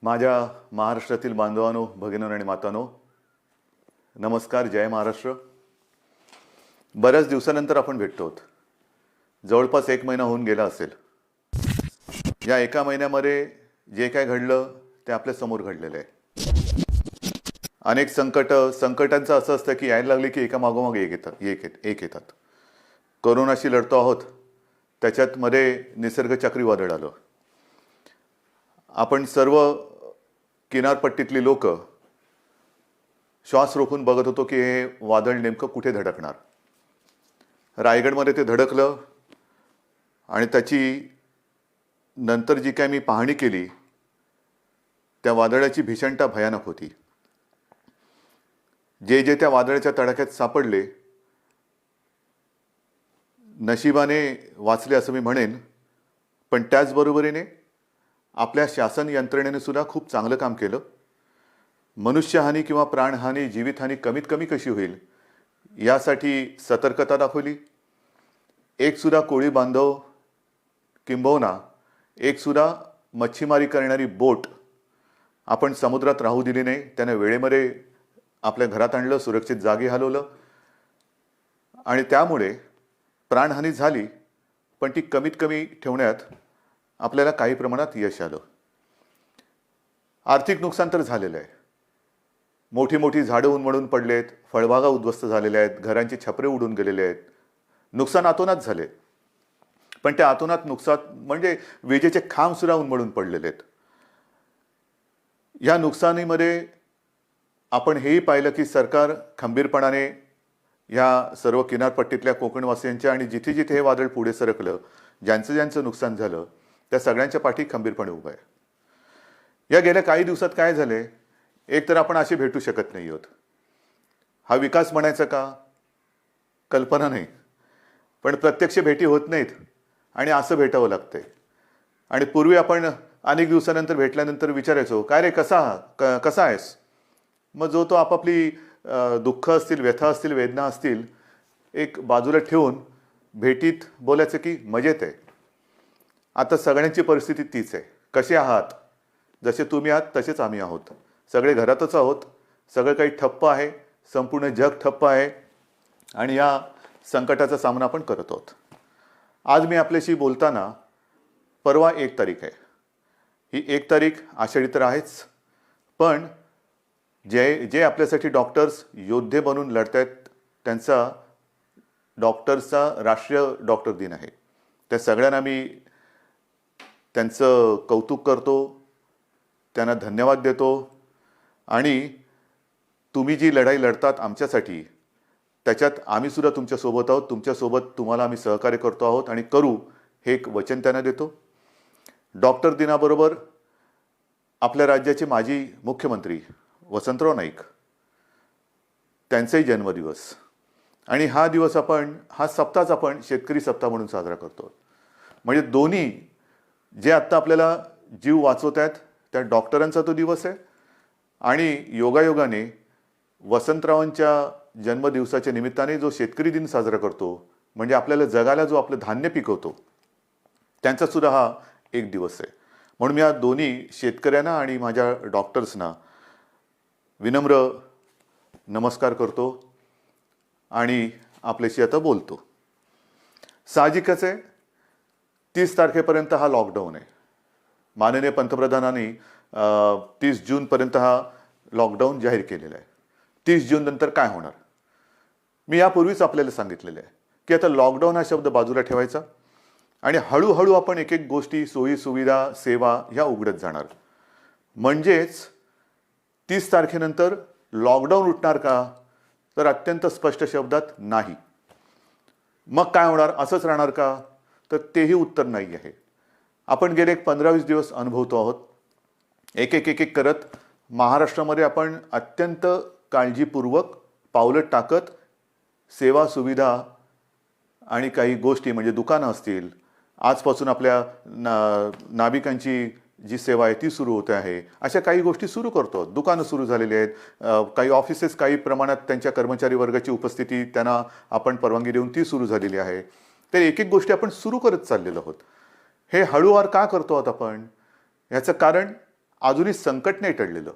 माझ्या महाराष्ट्रातील बांधवांनो, भगिनींनो आणि मातांनो, नमस्कार. जय महाराष्ट्र. बऱ्याच दिवसानंतर आपण भेटतो आहोत. जवळपास 1 महिना होऊन गेला असेल. या एका महिन्यामध्ये जे काय घडलं ते आपल्या समोर घडलेलं आहे. अनेक संकटांचं असं असतं की यायला लागले की एका मागोमाग एक येतात. कोरोनाशी लढतो आहोत, त्याच्यात मध्ये निसर्ग चक्रीवादळ आलं. आपण सर्व किनारपट्टीतली लोक श्वास रोखून बघत होतो की हे वादळ नेमकं कुठे धडकणार. रायगडमध्ये ते धडकलं आणि त्याची नंतर जी काय मी पाहणी केली त्या वादळाची भीषणता भयानक होती. जे त्या वादळाच्या तडाख्यात सापडले नशिबाने वाचले असं मी म्हणेन, पण त्याचबरोबरीने आपल्या शासन यंत्रणेने सुद्धा खूप चांगलं काम केलं. मनुष्यहानी किंवा प्राणहानी, जीवितहानी कमीत कमी कशी होईल यासाठी सतर्कता दाखवली. एक सुद्धा कोळी बांधव किंबहुना एक सुद्धा मच्छीमारी करणारी बोट आपण समुद्रात राहू दिली नाही. त्याने वेळेमध्ये आपल्या घरात आणलं, सुरक्षित जागी हलवलं आणि त्यामुळे प्राणहानी झाली, पण ती कमीत कमी ठेवण्यात आपल्याला काही प्रमाणात यश आलं. आर्थिक नुकसान तर झालेलं आहे. मोठी मोठी झाडं उन्मळून पडलेत, फळबागा उद्ध्वस्त झालेल्या आहेत, घरांची छपरे उडून गेलेले आहेत. नुकसान अतोनात झाले, पण त्या अतोनात नुकसान म्हणजे विजेचे खांब सुद्धा उन्मळून पडलेले आहेत. या नुकसानीमध्ये आपण हेही पाहिलं की सरकार खंबीरपणाने या सर्व किनारपट्टीतल्या कोकणवासियांच्या आणि जिथे जिथे हे वादळ पुढे सरकलं, ज्यांचं नुकसान झालं त्या सगळ्यांच्या पाठी खंबीरपणे उभं आहे. या गेल्या काही दिवसात काय झाले, एक तर आपण असे भेटू शकत नाही आहोत. हा विकास म्हणायचा का, कल्पना नाही, पण प्रत्यक्ष भेटी होत नाहीत आणि असं भेटावं लागतंय. आणि पूर्वी आपण अनेक दिवसानंतर भेटल्यानंतर विचारायचो, काय रे कसा आहेस. मग जो तो आपापली दुःख असतील, व्यथा असतील, वेदना असतील एक बाजूला ठेवून भेटीत बोलायचं की मजेत आहे. आता सगळ्यांची परिस्थिती तीच आहे. कसे आहात, जसे तुम्ही आहात तसेच आम्ही आहोत. सगळे घरातच आहोत. सगळं काही ठप्प आहे, संपूर्ण जग ठप्प आहे आणि या संकटाचा सामना आपण करत आहोत. आज मी आपल्याशी बोलताना परवा 1 तारीख आहे. ही 1 तारीख आषाढी तर आहेच, पण जे आपल्यासाठी डॉक्टर्स योद्धे बनून लढत आहेत त्यांचा डॉक्टर्सचा राष्ट्रीय डॉक्टर दिन आहे. त्या सगळ्यांना मी त्यांचं कौतुक करतो, त्यांना धन्यवाद देतो. आणि तुम्ही जी लढाई लढतात आमच्यासाठी, त्याच्यात आम्ही सुद्धा तुमच्यासोबत आहोत. तुमच्यासोबत तुम्हाला आम्ही सहकार्य करतो आहोत आणि करू हे एक वचन त्यांना देतो. डॉक्टर दिनाबरोबर आपल्या राज्याचे माजी मुख्यमंत्री वसंतराव नाईक त्यांचाही जन्मदिवस आणि हा दिवस हा सप्ताहच आपण शेतकरी सप्ताह म्हणून साजरा करतो. म्हणजे दोन्ही जे आत्ता आपल्याला जीव वाचवत आहेत त्या डॉक्टरांचा तो दिवस आहे आणि योगायोगाने वसंतरावांच्या जन्मदिवसाच्या निमित्ताने जो शेतकरी दिन साजरा करतो, म्हणजे आपल्याला जगाला जो आपलं धान्य पिकवतो त्यांचा सुद्धा हा एक दिवस आहे. म्हणून मी या दोन्ही शेतकऱ्यांना आणि माझ्या डॉक्टर्सना विनम्र नमस्कार करतो आणि आपल्याशी आता बोलतो. साहजिकच आहे, 30 तारखेपर्यंत हा लॉकडाऊन आहे. माननीय पंतप्रधानांनी 30 जूनपर्यंत हा लॉकडाऊन जाहीर केलेला आहे. 30 जून नंतर काय होणार, मी यापूर्वीच आपल्याला सांगितलेलं आहे की आता लॉकडाऊन हा शब्द बाजूला ठेवायचा आणि हळूहळू आपण एक एक गोष्टी, सोयी सुविधा, सेवा ह्या उघडत जाणार. म्हणजेच 30 तारखेनंतर लॉकडाऊन उठणार का, तर अत्यंत स्पष्ट शब्दात नाही. मग काय होणार, असंच राहणार का, तर तेही उत्तर नाही आहे. आपण गेले 15-20 दिवस अनुभवतो आहोत. एक एक करत महाराष्ट्रामध्ये आपण अत्यंत काळजीपूर्वक पावलं टाकत सेवा सुविधा आणि काही गोष्टी म्हणजे दुकानं असतील, आजपासून आपल्या नाभिकांची जी सेवा आहे ती सुरू होते आहे, अशा काही गोष्टी सुरू करतो. दुकानं सुरू झालेली आहेत, काही ऑफिसेस काही प्रमाणात त्यांच्या कर्मचारी वर्गाची उपस्थिती त्यांना आपण परवानगी देऊन ती सुरू झालेली आहे. तर एक एक गोष्टी आपण सुरू करत चाललेलो आहोत. हे हळूवार का करतो आहोत आपण, याचं कारण अजूनही संकट नाही टळलेलं.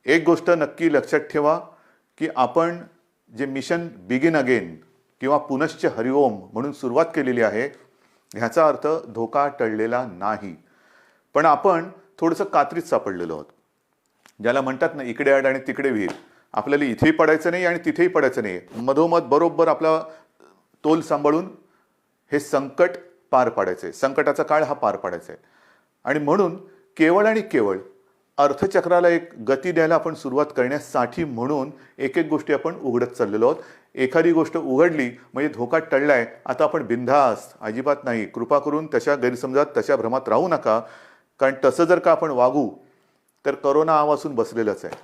एक गोष्ट नक्की लक्षात ठेवा की आपण जे मिशन बिगिन अगेन किंवा पुनश्च हरिओम म्हणून सुरुवात केलेली आहे, ह्याचा अर्थ धोका टळलेला नाही, पण आपण थोडंसं कात्रीत सापडलेलो आहोत. ज्याला म्हणतात ना, इकडे आड आणि तिकडे विहीर. आपल्याला इथेही पडायचं नाही आणि तिथेही पडायचं नाही, मधोमध बरोबर आपला तोल सांभाळून हे संकट पार पाडायचंय, संकटाचा काळ हा पार पाडायचा आहे. आणि म्हणून केवळ आणि केवळ अर्थचक्राला एक गती द्यायला आपण सुरुवात करण्यासाठी म्हणून एक एक गोष्टी आपण उघडत चाललेलो आहोत. एखादी गोष्ट उघडली म्हणजे धोका टळलाय, आता आपण बिनधास्त, अजिबात नाही. कृपा करून तशा गैरसमजात, तशा भ्रमात राहू नका, कारण तसं जर का आपण वागू तर करोना आवासून बसलेलंच आहे.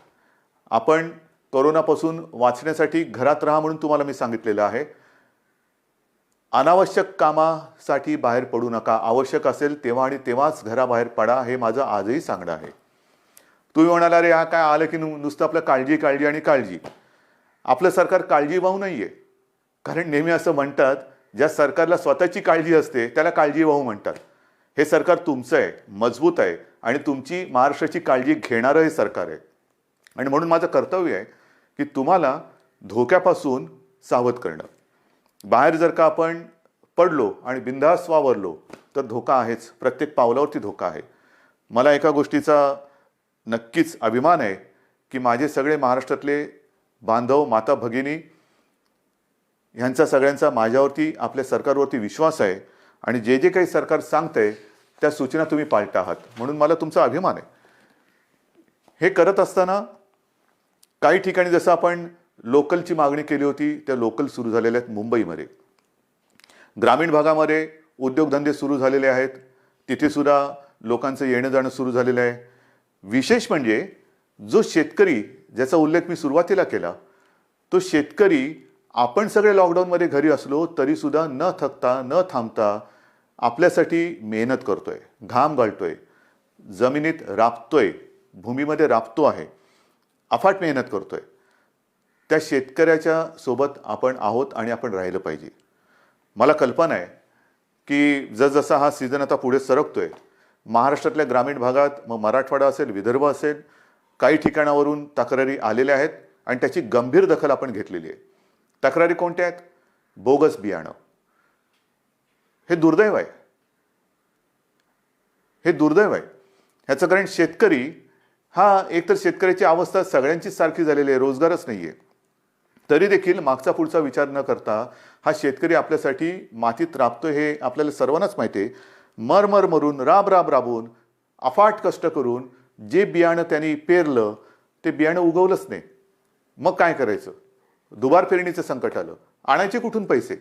आपण करोनापासून वाचण्यासाठी घरात राहा म्हणून तुम्हाला मी सांगितलेलं आहे. अनावश्यक कामासाठी बाहेर पडू नका. आवश्यक असेल तेव्हा आणि तेव्हाच घराबाहेर पडा, हे माझं आजही सांगणं आहे. तुम्ही म्हणाला, अरे हा काय आलं की नुसतं आपलं काळजी काळजी आणि काळजी. आपलं सरकार काळजीवाहू नाहीये, कारण नेहमी असं म्हणतात, ज्या सरकारला स्वतःची काळजी असते त्याला काळजीवाहू म्हणतात. हे सरकार तुमचं आहे, मजबूत आहे आणि तुमची महाराष्ट्राची काळजी घेणारं हे सरकार आहे. आणि म्हणून माझं कर्तव्य आहे की तुम्हाला धोक्यापासून सावध करणं. बाहेर जर का आपण पडलो आणि बिनधास्त वावरलो तर धोका आहेच, प्रत्येक पावलावरती धोका आहे. मला एका गोष्टीचा नक्कीच अभिमान आहे की माझे सगळे महाराष्ट्रातले बांधव, माता भगिनी ह्यांचा सगळ्यांचा माझ्यावरती, आपल्या सरकारवरती विश्वास आहे आणि जे जे काही सरकार सांगतंय त्या सूचना तुम्ही पाळता आहात, म्हणून मला तुमचा अभिमान आहे. हे करत असताना काही ठिकाणी जसं आपण लोकलची मागणी केली होती, त्या लोकल सुरू झालेल्या आहेत. मुंबईमध्ये, ग्रामीण भागामध्ये उद्योगधंदे सुरू झालेले आहेत, तिथे सुद्धा लोकांचं येणं जाणं सुरू झालेलं आहे. विशेष म्हणजे जो शेतकरी, ज्याचा उल्लेख मी सुरुवातीला केला, तो शेतकरी आपण सगळे लॉकडाऊनमध्ये घरी असलो तरी सुद्धा न थकता, न थांबता आपल्यासाठी मेहनत करतोय, घाम गाळतोय, जमिनीत राबतोय, भूमीमध्ये राबतो आहे, अफाट मेहनत करतोय. त्या शेतकऱ्याच्या सोबत आपण आहोत आणि आपण राहिलं पाहिजे. मला कल्पना आहे की जसजसा हा सीझन आता पुढे सरकतोय, महाराष्ट्रातल्या ग्रामीण भागात, मग मराठवाडा असेल, विदर्भ असेल, काही ठिकाणावरून तक्रारी आलेल्या आहेत आणि त्याची गंभीर दखल आपण घेतलेली आहे. तक्रारी कोणत्या आहेत? बोगस बियाणं. हे दुर्दैव आहे, हे दुर्दैव आहे. ह्याचं कारण शेतकरी हा, एकतर शेतकऱ्याची अवस्था सगळ्यांचीच सारखी झालेली आहे, रोजगारच नाहीये. तरी देखील मागचा पुढचा विचार न करता हा शेतकरी आपल्यासाठी मातीत राबतोय, हे आपल्याला सर्वांनाच माहिती आहे. मरमर मरून, राब राब राबून, अफाट कष्ट करून जे बियाणं त्यांनी पेरलं ते बियाणं उगवलंच नाही. मग काय करायचं? दुबार पेरणीचं संकट आलं, आणायचे कुठून पैसे?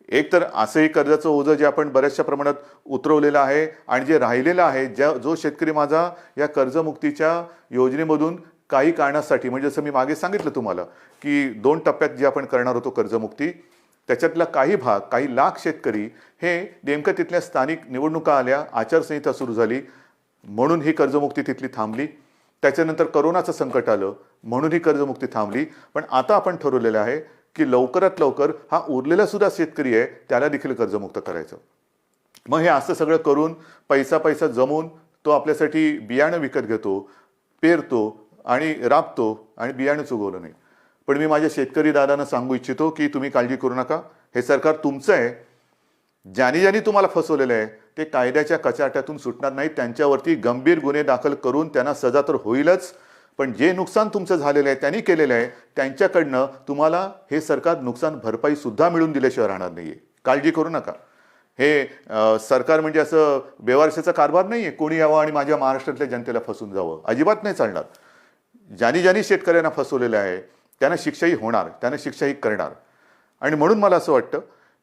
एक तर असंही कर्जाचं ओझं जे आपण बऱ्याचशा प्रमाणात उतरवलेलं आहे आणि जे राहिलेलं आहे, जो शेतकरी माझा या कर्जमुक्तीच्या योजनेमधून काही कारणासाठी, म्हणजे जसं मी मागे सांगितलं तुम्हाला की 2 टप्प्यात जे आपण करणार होतो कर्जमुक्ती, त्याच्यातला काही भाग, काही लाख शेतकरी हे नेमकं तिथल्या स्थानिक निवडणुका आल्या, आचारसंहिता सुरू झाली म्हणून ही कर्जमुक्ती तिथली थांबली. त्याच्यानंतर करोनाचं संकट आलं म्हणून ही कर्जमुक्ती थांबली. पण आता आपण ठरवलेलं आहे की लवकरात लवकर हा उरलेला सुद्धा शेतकरी आहे त्याला देखील कर्जमुक्त करायचं. मग हे असं सगळं करून पैसा जमवून तो आपल्यासाठी बियाणं विकत घेतो, पेरतो आणि राबतो आणि बियाणंच उगवलं नाही. पण मी माझ्या शेतकरी दादांना सांगू इच्छितो की तुम्ही काळजी करू नका, हे सरकार तुमचं आहे. ज्यांनी तुम्हाला फसवलेलं आहे ते कायद्याच्या कचाट्यातून सुटणार नाही. त्यांच्यावरती गंभीर गुन्हे दाखल करून त्यांना सजा तर होईलच, पण जे नुकसान तुमचं झालेलं आहे, त्यांनी केलेलं आहे, त्यांच्याकडनं तुम्हाला हे सरकार नुकसान भरपाई सुद्धा मिळून दिल्याशिवाय राहणार नाहीये. काळजी करू नका. हे सरकार म्हणजे असं बेवारशाचा कारभार नाहीये, कोणी यावं आणि माझ्या महाराष्ट्रातल्या जनतेला फसून जावं, अजिबात नाही चालणार. ज्यांनी शेतकऱ्यांना फसवलेलं आहे त्यांना शिक्षाही होणार, त्यांना शिक्षाही करणार. आणि म्हणून मला असं वाटतं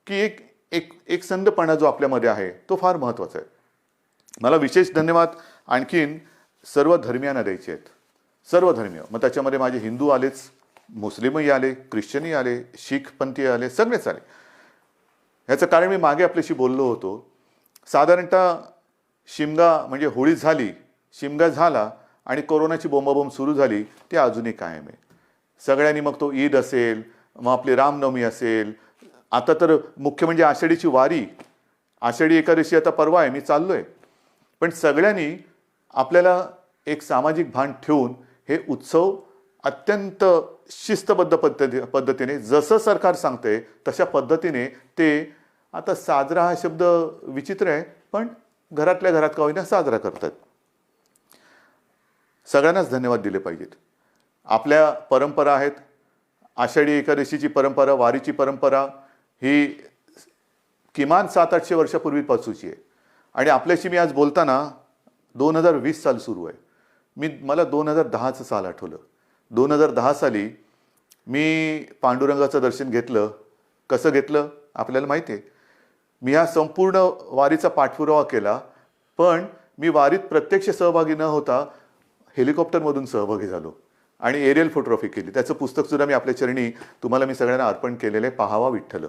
की एक संधपणा जो आपल्यामध्ये आहे तो फार महत्त्वाचा आहे. मला विशेष धन्यवाद आणखीन सर्व धर्मियांना द्यायचे आहेत, सर्व धर्मीय. मग त्याच्यामध्ये माझे हिंदू आलेच, मुस्लिमही आले, ख्रिश्चनही आले, शीख पंथी आले, सगळेच आले. ह्याचं कारण मी मागे आपल्याशी बोललो होतो. साधारणतः शिमगा म्हणजे होळी झाली, शिमगा झाला आणि कोरोनाची बोंबाबोंब सुरू झाली, ती अजूनही कायम आहे. सगळ्यांनी, मग तो ईद असेल, मग आपली रामनवमी असेल, आता तर मुख्य म्हणजे आषाढीची वारी, आषाढी एकादशी आता परवा आहे, मी चाललोय. पण सगळ्यांनी आपल्याला एक सामाजिक भान ठेवून हे उत्सव अत्यंत शिस्तबद्ध पद्धतीने जसं सरकार सांगते तशा पद्धतीने ते आता साजरा हा शब्द विचित्र आहे, पण घरातल्या घरात का होईना साजरा करतात. सगळ्यांनाच धन्यवाद दिले पाहिजेत. आपल्या परंपरा आहेत. आषाढी एकादशीची परंपरा, वारीची परंपरा ही किमान 700-800 वर्षापूर्वीपासूनची आहे. आणि आपल्याशी मी आज बोलताना 2020 साल सुरू आहे. मला 2010चं साल आठवलं. 2010 साली मी पांडुरंगाचं दर्शन घेतलं. कसं घेतलं आपल्याला माहिती आहे. मी हा संपूर्ण वारीचा पाठपुरावा केला, पण मी वारीत प्रत्यक्ष सहभागी न होता हेलिकॉप्टरमधून सहभागी झालो आणि एरियल फोटोग्राफी केली. त्याचं पुस्तकसुद्धा मी आपल्या चरणी तुम्हाला मी सगळ्यांना अर्पण केलेले पाहावा विठ्ठल.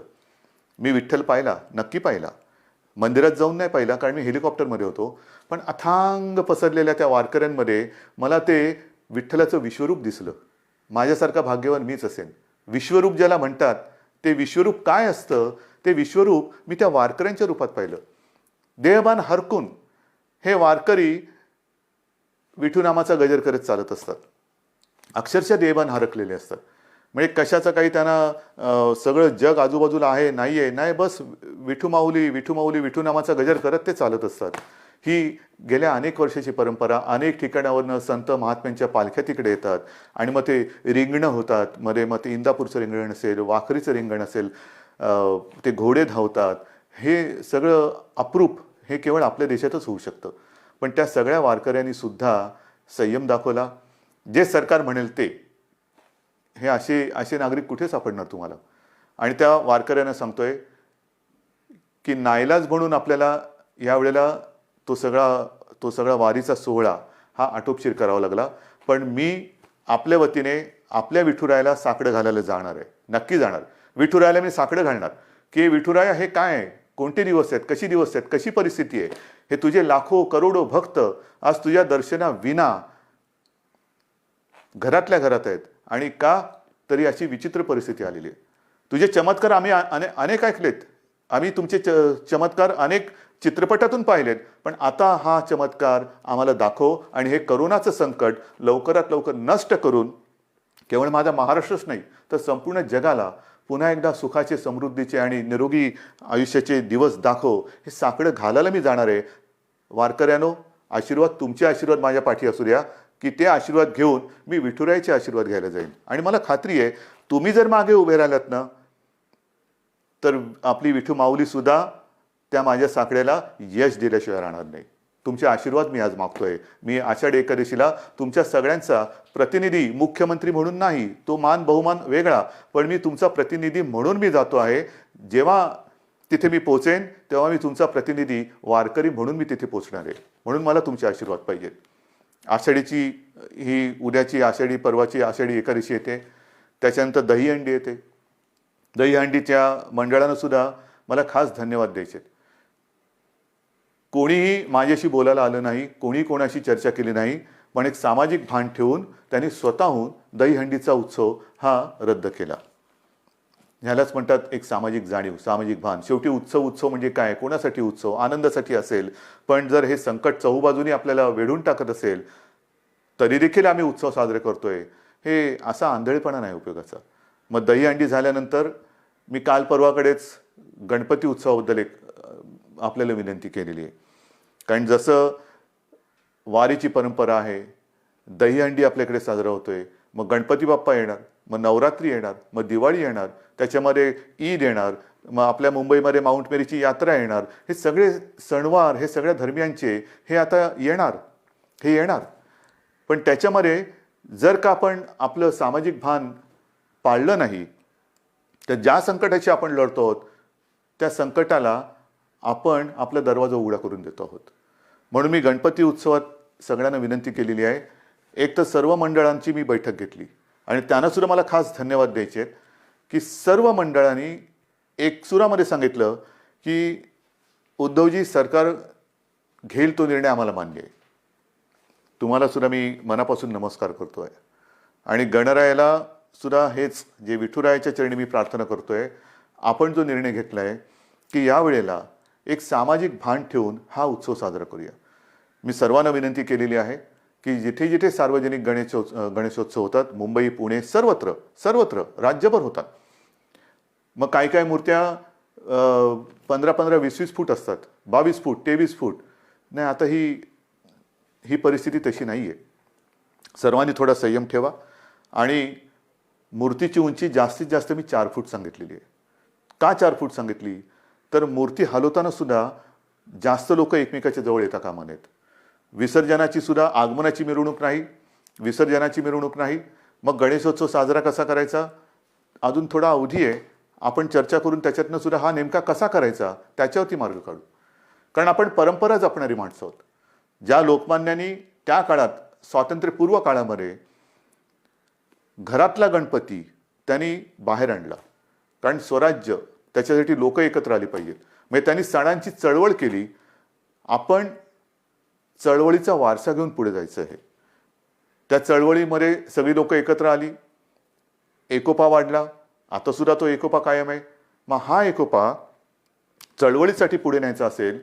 मी विठ्ठल पाहिला, नक्की पाहिला. मंदिरात जाऊन नाही पाहिला कारण मी हेलिकॉप्टरमध्ये होतो, पण अथांग पसरलेल्या त्या वारकऱ्यांमध्ये मला ते विठ्ठलाचं विश्वरूप दिसलं. माझ्यासारखा भाग्यवान मीच असेन. विश्वरूप ज्याला म्हणतात ते विश्वरूप काय असतं ते विश्वरूप मी त्या वारकऱ्यांच्या रूपात पाहिलं. देहभान हरकून हे वारकरी विठूनामाचा गजर करत चालत असतात. अक्षरशः देहभान हरकलेले असतात. म्हणजे कशाचं काही त्यांना सगळं जग आजूबाजूला आहे नाही आहे नाही, बस विठू माऊली विठू माऊली विठूनामाचा गजर करत ते चालत असतात. ही गेल्या अनेक वर्षाची परंपरा. अनेक ठिकाणावरनं संत महात्म्यांच्या पालख्या तिकडे येतात आणि मग ते रिंगणं होतात. मग ते इंदापूरचं रिंगण असेल, वाखरीचं रिंगण असेल, ते घोडे धावतात. हे सगळं अप्रूप हे केवळ आपल्या देशातच होऊ शकतं. पण त्या सगळ्या वारकऱ्यांनी सुद्धा संयम दाखवला. जे सरकार म्हणेल ते. हे असे नागरिक कुठे सापडणार तुम्हाला. आणि त्या वारकऱ्यांना सांगतोय की नाईलाज म्हणून आपल्याला यावेळेला तो सगळा वारीचा सोहळा हा आटोपशीर करावा लागला. पण मी आपल्या वतीने आपल्या विठुरायाला साकडं घालायला जाणार आहे. नक्की जाणार. विठुरायाला मी साकडं घालणार की विठुराया हे काय आहे, कोणते दिवस आहेत, कशी दिवस आहेत, कशी परिस्थिती आहे. हे तुझे लाखो करोडो भक्त आज तुझ्या दर्शनाविना घरातल्या घरात आहेत. आणि का तरी अशी विचित्र परिस्थिती आलेली आहे. तुझे चमत्कार आम्ही अनेक ऐकलेत. आम्ही तुमचे चमत्कार अनेक चित्रपटातून पाहिलेत. पण आता हा चमत्कार आम्हाला दाखव आणि हे करोनाचं संकट लवकरात लवकर नष्ट करून केवळ माझा महाराष्ट्रच नाही तर संपूर्ण जगाला पुन्हा एकदा सुखाचे, समृद्धीचे आणि निरोगी आयुष्याचे दिवस दाखव. हे साकडं घालायला मी जाणार आहे. वारकऱ्यानो, आशीर्वाद, तुमचे आशीर्वाद माझ्या पाठी असू द्या की ते आशीर्वाद घेऊन मी विठुरायाचे आशीर्वाद घ्यायला जाईन. आणि मला खात्री आहे तुम्ही जर मागे उभे राहिलात ना तर आपली विठू माऊली सुद्धा त्या माझ्या साकड्याला यश दिल्याशिवाय राहणार नाही. तुमचे आशीर्वाद मी आज मागतोय. मी आषाढी एकादशीला तुमच्या सगळ्यांचा प्रतिनिधी, मुख्यमंत्री म्हणून नाही, तो मान बहुमान वेगळा, पण मी तुमचा प्रतिनिधी म्हणून मी जातो आहे. जेव्हा तिथे मी पोहोचेन तेव्हा मी तुमचा प्रतिनिधी वारकरी म्हणून मी तिथे पोहोचणार आहे. म्हणून मला तुमचे आशीर्वाद पाहिजेत. आषाढीची ही उद्याची आषाढी, परवाची आषाढी एकादशी येते. त्याच्यानंतर दहीहंडी येते. दहीहंडीच्या मंडळानं सुद्धा मला खास धन्यवाद द्यायचे. कोणीही माझ्याशी बोलायला आलं नाही, कोणी कोणाशी चर्चा केली नाही, पण एक सामाजिक भान ठेवून त्यांनी स्वतःहून दहीहंडीचा उत्सव हा रद्द केला. ह्यालाच म्हणतात एक सामाजिक जाणीव, सामाजिक भान. शेवटी उत्सव म्हणजे काय, कोणासाठी उत्सव, आनंदासाठी असेल. पण जर हे संकट चहूबाजूनी आपल्याला वेढून टाकत असेल तरी देखील आम्ही उत्सव साजरे करतोय, हे असा आंधळेपणा नाही उपयोगाचा. मग दहीहंडी झाल्यानंतर मी काल परवाकडेच गणपती उत्सवाबद्दल एक आपल्याला विनंती केलेली आहे. कारण जसं वारीची परंपरा आहे, दहीहंडी आपल्याकडे साजरा होतोय, मग गणपती बाप्पा येणार, मग नवरात्री येणार, मग दिवाळी येणार, त्याच्यामध्ये ईद येणार, मग आपल्या मुंबईमध्ये माउंट मेरीची यात्रा येणार. हे सगळे सणवार हे सगळ्या धर्मियांचे हे आता येणार. पण त्याच्यामध्ये जर का आपण आपलं सामाजिक भान पाळलं नाही तर ज्या संकटाशी आपण लढतो आहोत त्या संकटाला आपण आपला दरवाजा उघडा करून देतो आहोत. म्हणून मी गणपती उत्सवात सगळ्यांना विनंती केलेली आहे. एक तर सर्व मंडळांची मी बैठक घेतली आणि त्यांना सुद्धा मला खास धन्यवाद द्यायचे आहेत की सर्व मंडळांनी एकसुरामध्ये सांगितलं की उद्धवजी, सरकार घेईल तो निर्णय आम्हाला मान्य आहे. तुम्हाला सुद्धा मी मनापासून नमस्कार करतोय. आणि गणरायाला सुद्धा हेच, जे विठुरायाच्या चरणी मी प्रार्थना करतोय, आपण जो निर्णय घेतलाय की यावेळेला एक सामाजिक भान ठेवून हा उत्सव साजरा करूया. मी सर्वांना विनंती केलेली आहे की जिथे जिथे सार्वजनिक गणेशोत्सव होतात, मुंबई, पुणे, सर्वत्र सर्वत्र राज्यभर होतात. मग काही काही मूर्त्या 15-15, 20-20 फूट असतात, 22 फूट, 23 फूट. नाही, आता ही परिस्थिती तशी नाही आहे. सर्वांनी थोडा संयम ठेवा. आणि मूर्तीची उंची जास्तीत जास्त मी 4 फूट सांगितलेली आहे. का 4 फूट सांगितली? तर मूर्ती हलवताना सुद्धा जास्त लोक एकमेकाच्या जवळ येता कामा नयेत. विसर्जनाची सुद्धा आगमनाची मिरवणूक नाही, विसर्जनाची मिरवणूक नाही. मग गणेशोत्सव साजरा कसा करायचा? अजून थोडा अवधी आहे. आपण चर्चा करून त्याच्यातनं सुद्धा हा नेमका कसा करायचा त्याच्यावरती मार्ग काढू. कारण आपण परंपरा जपणारी माणसं आहोत. ज्या लोकमान्यांनी त्या काळात, स्वातंत्र्यपूर्व काळामध्ये घरातला गणपती त्यांनी बाहेर आणला. कारण स्वराज्य, त्याच्यासाठी लोक एकत्र आली पाहिजेत. म्हणजे त्यांनी सणांची चळवळ केली. आपण चळवळीचा वारसा घेऊन पुढे जायचं आहे. त्या चळवळीमध्ये सगळी लोक एकत्र आली, एकोपा वाढला. आता सुद्धा तो एकोपा कायम आहे. मग हा एकोपा चळवळीसाठी पुढे न्यायचा असेल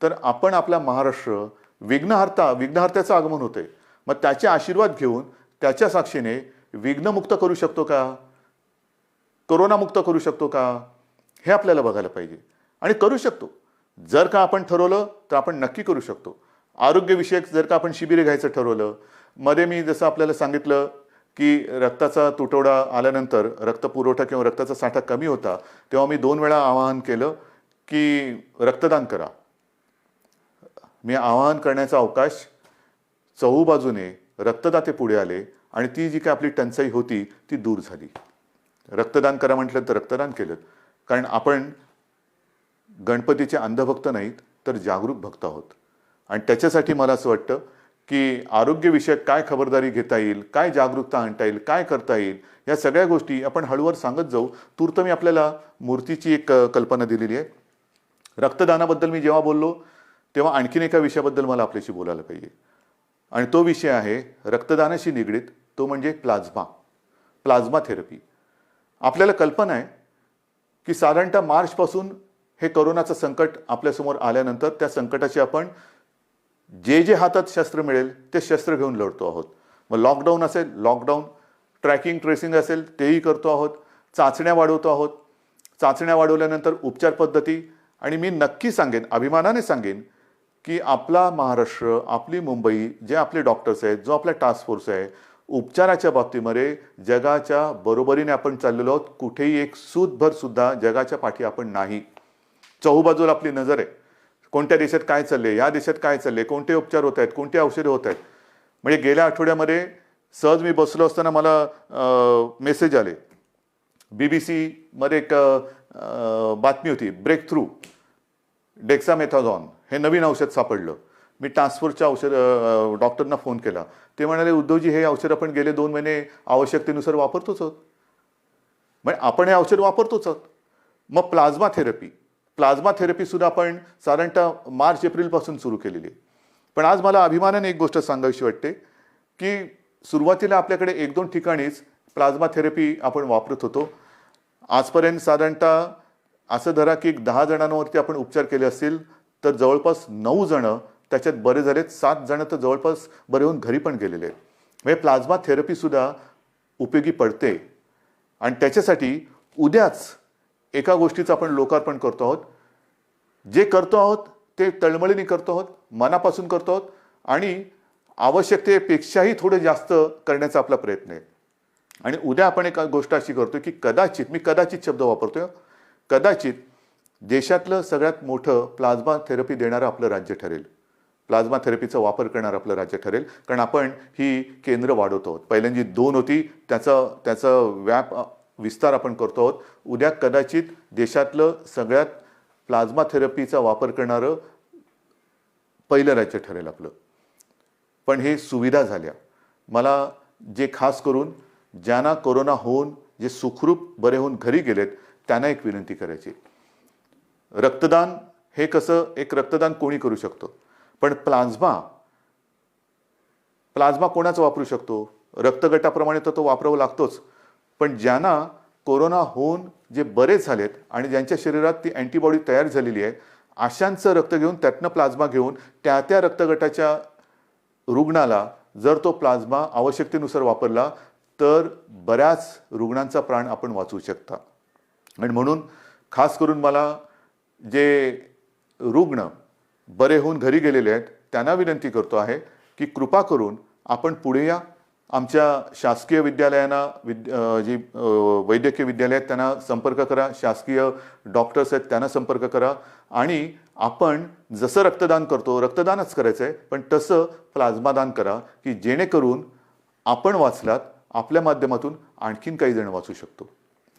तर आपण आपला महाराष्ट्र विघ्नहर्त्याचं आगमन होतंय. मग त्याचे आशीर्वाद घेऊन त्याच्या साक्षीने विघ्नमुक्त करू शकतो का, कोरोनामुक्त करू शकतो का, हे आपल्याला बघायला पाहिजे. आणि करू शकतो. जर का आपण ठरवलं तर आपण नक्की करू शकतो. आरोग्यविषयक जर का आपण शिबिरे घ्यायचं ठरवलं, मध्ये मी जसं आपल्याला सांगितलं की रक्ताचा तुटवडा आल्यानंतर रक्तपुरवठा किंवा रक्ताचा साठा कमी होता, तेव्हा मी 2 वेळा आवाहन केलं की रक्तदान करा. मी आवाहन करण्याचा अवकाश, चहूबाजूने रक्तदाते पुढे आले आणि ती जी काय आपली टंचाई होती ती दूर झाली. रक्तदान करा म्हटलं तर रक्तदान केलं. कारण आपण गणपतीचे अंधभक्त नाहीत तर जागरूक भक्त आहोत. आणि त्याच्यासाठी मला असं वाटतं की आरोग्यविषयक काय खबरदारी घेता येईल, काय जागरूकता आणता येईल, काय करता येईल, या सगळ्या गोष्टी आपण हळूवार सांगत जाऊ. तूर्त मी आपल्याला मूर्तीची एक कल्पना दिलेली आहे. रक्तदानाबद्दल मी जेव्हा बोललो तेव्हा आणखीन एका विषयाबद्दल मला आपल्याशी बोलायला पाहिजे. आणि तो विषय आहे रक्तदानाशी निगडीत, तो म्हणजे प्लाझ्मा थेरपी. आपल्याला कल्पना आहे की साधारणतः मार्चपासून हे कोरोनाचं संकट आपल्यासमोर आल्यानंतर त्या संकटाची आपण जे हातात शस्त्र मिळेल ते शस्त्र घेऊन लढतो आहोत. मग लॉकडाऊन असेल, लॉकडाऊन, ट्रॅकिंग ट्रेसिंग असेल तेही करतो आहोत, चाचण्या वाढवतो आहोत. चाचण्या वाढवल्यानंतर उपचार पद्धती. आणि मी नक्की सांगेन, अभिमानाने सांगेन की आपला महाराष्ट्र, आपली मुंबई, जे आपले डॉक्टर्स आहेत, जो आपला टास्क फोर्स आहे, उपचाराच्या बाबतीमध्ये जगाच्या बरोबरीने आपण चाललेलो आहोत. कुठेही एक सूतभर सुद्धा जगाच्या पाठी आपण नाही. चहूबाजूला आपली नजर आहे. कोणत्या देशात काय चालले, या देशात काय चालले, कोणते उपचार होत आहेत, कोणती औषधे होत आहेत. म्हणजे गेल्या आठवड्यामध्ये सहज मी बसलो असताना मला मेसेज आले. BBC मध्ये एक बातमी होती, ब्रेक थ्रू डेक्सामेथाझॉन हे नवीन औषध सापडलं. मी टास्क फोर्सच्या डॉक्टरना फोन केला. ते म्हणाले, उद्धवजी हे औषध आपण गेले 2 महिने आवश्यकतेनुसार वापरतोच आहोत. म्हणजे आपण हे औषध वापरतोच आहोत. मग प्लाझ्मा थेरपी सुद्धा आपण साधारणतः मार्च एप्रिलपासून सुरू केलेली आहे. पण आज मला अभिमानाने एक गोष्ट सांगावीशी वाटते की सुरुवातीला आपल्याकडे 1-2 ठिकाणीच प्लाझ्मा थेरपी आपण वापरत होतो. आजपर्यंत साधारणतः असं धरा की 10 जणांवरती आपण उपचार केले असतील तर जवळपास 9 जण त्याच्यात बरे झालेत, 7 जण तर जवळपास बरे होऊन घरी पण गेलेले आहेत. म्हणजे प्लाझ्मा थेरपी सुद्धा उपयोगी पडते. आणि त्याच्यासाठी उद्याच एका गोष्टीचं आपण लोकार्पण करतो आहोत. जे करतो आहोत ते तळमळीने करतो आहोत, मनापासून करतो आहोत आणि आवश्यकतेपेक्षाही थोडं जास्त करण्याचा आपला प्रयत्न आहे. आणि उद्या आपण एक गोष्ट अशी करतोय की कदाचित, मी कदाचित शब्द वापरतोय, कदाचित देशातलं सगळ्यात मोठं प्लाझ्मा थेरपी देणारं आपलं राज्य ठरेल. प्लाझ्मा थेरपीचा वापर करणारं आपलं राज्य ठरेल. कारण आपण ही केंद्र वाढवतो आहोत. पहिल्यांदी 2 होती, त्याचा विस्तार आपण करतो आहोत. उद्या कदाचित देशातलं सगळ्यात प्लाझ्मा थेरपीचा वापर करणारं पहिलं राज्य ठरेल आपलं. पण हे सुविधा झाल्या. मला जे खास करून ज्यांना कोरोना होऊन जे सुखरूप बरे होऊन घरी गेलेत त्यांना एक विनंती करायची. रक्तदान हे कसं, एक रक्तदान कोणी करू शकतो, पण प्लाझ्मा कोणाचं वापरू शकतो? रक्तगटाप्रमाणे तर तो वापरावा लागतोच. पण ज्यांना कोरोना होऊन जे बरे झालेत आणि ज्यांच्या शरीरात ती अँटीबॉडी तयार झालेली आहे, अशांचं रक्त घेऊन, त्यातनं प्लाझ्मा घेऊन त्या रक्तगटाच्या रुग्णाला जर तो प्लाझ्मा आवश्यकतेनुसार वापरला तर बऱ्याच रुग्णांचा प्राण आपण वाचवू शकता. आणि म्हणून खास करून मला जे रुग्ण बरे होऊन घरी गेलेले आहेत त्यांना विनंती करतो आहे की कृपा करून आपण पुढे या. आमच्या शासकीय विद्यालयांना जी वैद्यकीय विद्यालय आहेत त्यांना संपर्क करा, शासकीय डॉक्टर्स आहेत त्यांना संपर्क करा आणि आपण जसं रक्तदान करतो रक्तदानच करायचं आहे, पण तसं प्लाझ्मा दान करा की जेणेकरून आपण वाचलात, आपल्या माध्यमातून आणखीन काही जण वाचू शकतो.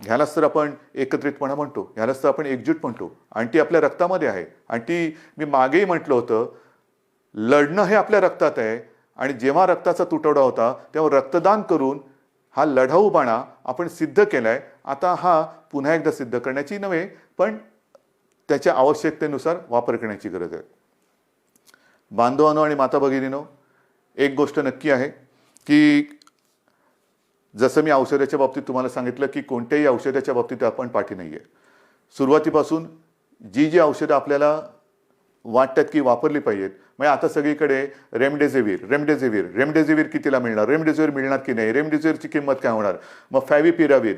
ह्यालाच तर आपण एकत्रितपणा म्हणतो, ह्यालाच तर आपण एकजूट म्हणतो आणि ती आपल्या रक्तामध्ये आहे. आणि ती मी मागेही म्हटलं होतं, लढणं हे आपल्या रक्तात आहे आणि जेव्हा रक्ताचा तुटवडा होता तेव्हा रक्तदान करून हा लढाऊ बाणा आपण सिद्ध केलाय. आता हा पुन्हा एकदा सिद्ध करण्याची नव्हे, पण त्याच्या आवश्यकतेनुसार वापर करण्याची गरज आहे. बांधवांनो आणि माता भगिनींनो, एक गोष्ट नक्की आहे की जसं मी औषधाच्या बाबतीत तुम्हाला सांगितलं की कोणत्याही औषधाच्या बाबतीत आपण पाठी नाही आहे. सुरुवातीपासून जी औषधं आपल्याला वाटतात की वापरली पाहिजेत, म्हणजे आता सगळीकडे रेमडेसिवीर कितीला मिळणार, रेमडेसिवीर मिळणार की नाही, रेमडेसिवीरची किंमत काय होणार, मग फॅव्हिपिरावीर,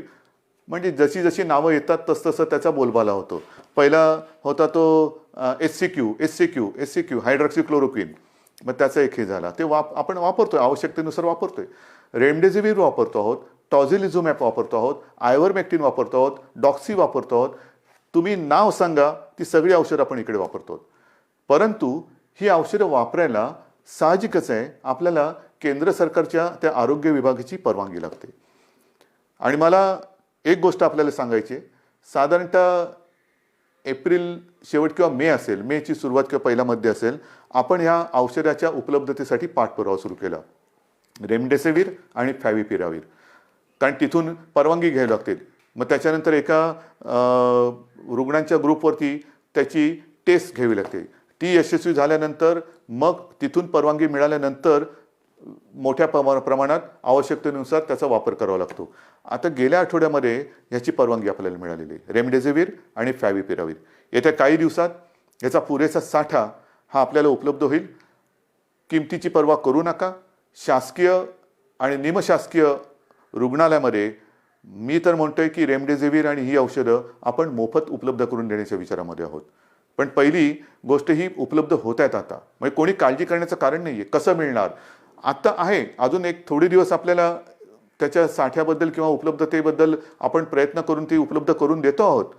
म्हणजे जशी जशी नावं येतात तसं त्याचा बोलबाला होतो. पहिला होता तो एससीक्यू हायड्रॉक्सिक्लोरोक्विन, मग त्याचा एक हे झाला, ते आपण वापरतोय, आवश्यकतेनुसार वापरतोय. रेमडेसिवीर वापरतो आहोत, टॉझिलिझुमॅब वापरतो आहोत, आयव्हरमेक्टिन वापरतो आहोत, डॉक्सी वापरतो आहोत. तुम्ही नाव सांगा, ती सगळी औषधं आपण इकडे वापरतो. परंतु ही औषधं वापरायला साहजिकच आहे आपल्याला केंद्र सरकारच्या त्या आरोग्य विभागाची परवानगी लागते. आणि मला एक गोष्ट आपल्याला सांगायची आहे, साधारणतः एप्रिल शेवट किंवा मे असेल, मेची सुरुवात किंवा पहिला मध्ये असेल, आपण ह्या औषधाच्या उपलब्धतेसाठी पाठपुरावा सुरू केला, रेमडेसिवीर आणि फॅव्हिपिरावीर, कारण तिथून परवानगी घ्यावी लागते. मग त्याच्यानंतर एका रुग्णांच्या ग्रुपवरती त्याची टेस्ट घ्यावी लागते. ती यशस्वी झाल्यानंतर मग तिथून परवानगी मिळाल्यानंतर मोठ्या प्रमाणात आवश्यकतेनुसार त्याचा वापर करावा लागतो. आता गेल्या आठवड्यामध्ये याची परवानगी आपल्याला मिळालेली आहे, रेमडेसिवीर आणि फॅव्हिपिरावीर. येत्या काही दिवसात याचा पुरेसा साठा हा आपल्याला उपलब्ध होईल. किमतीची पर्वा करू नका. शासकीय आणि निमशासकीय रुग्णालयामध्ये मी तर म्हणतोय की रेमडेसिवीर आणि ही औषधं आपण मोफत उपलब्ध करून देण्याच्या विचारामध्ये आहोत. पण पहिली गोष्ट ही उपलब्ध होत आहेत आता, म्हणजे कोणी काळजी करण्याचं कारण नाही आहे. कसं मिळणार आता आहे, अजून एक थोडे दिवस आपल्याला त्याच्या साठ्याबद्दल किंवा उपलब्धतेबद्दल आपण प्रयत्न करून ती उपलब्ध करून देतो आहोत.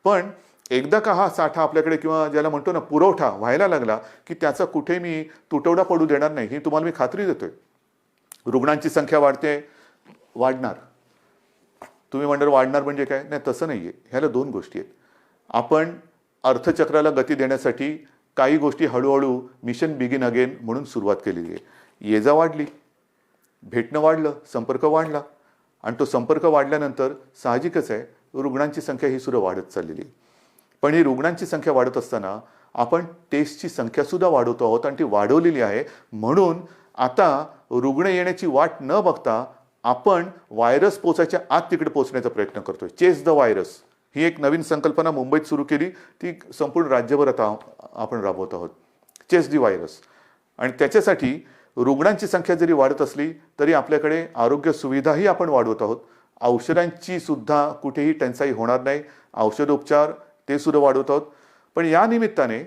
पण एकदा का हा साठा आपल्याकडे किंवा ज्याला म्हणतो ना पुरवठा व्हायला लागला की त्याचा कुठे मी तुटवडा पडू देणार नाही, ही तुम्हाला मी खात्री देतोय. रुग्णांची संख्या वाढणार. तुम्ही म्हणणार वाढणार म्हणजे काय, नाही तसं नाही आहे. ह्याला दोन गोष्टी आहेत. आपण अर्थचक्राला गती देण्यासाठी काही गोष्टी हळूहळू मिशन बिगिन अगेन म्हणून सुरुवात केलेली आहे. ये जा वाढली, भेटणं वाढलं, संपर्क वाढला आणि तो संपर्क वाढल्यानंतर साहजिकच आहे रुग्णांची संख्या ही सुद्धा वाढत चाललेली आहे. पण ही रुग्णांची संख्या वाढत असताना आपण टेस्टची संख्यासुद्धा वाढवतो आहोत आणि ती वाढवलेली आहे. म्हणून आता रुग्ण येण्याची वाट न बघता आपण व्हायरस पोचायच्या आत तिकडे पोहोचण्याचा प्रयत्न करतोय. चेस द व्हायरस ही एक नवीन संकल्पना मुंबईत सुरू केली, ती संपूर्ण राज्यभर आता आपण राबवत आहोत, चेस द व्हायरस. आणि त्याच्यासाठी रुग्णांची संख्या जरी वाढत असली तरी आपल्याकडे आरोग्य सुविधाही आपण वाढवत आहोत. औषधांची सुद्धा कुठेही टंचाई होणार नाही, औषधोपचार ते सुद्धा वाढवत आहोत. पण या निमित्ताने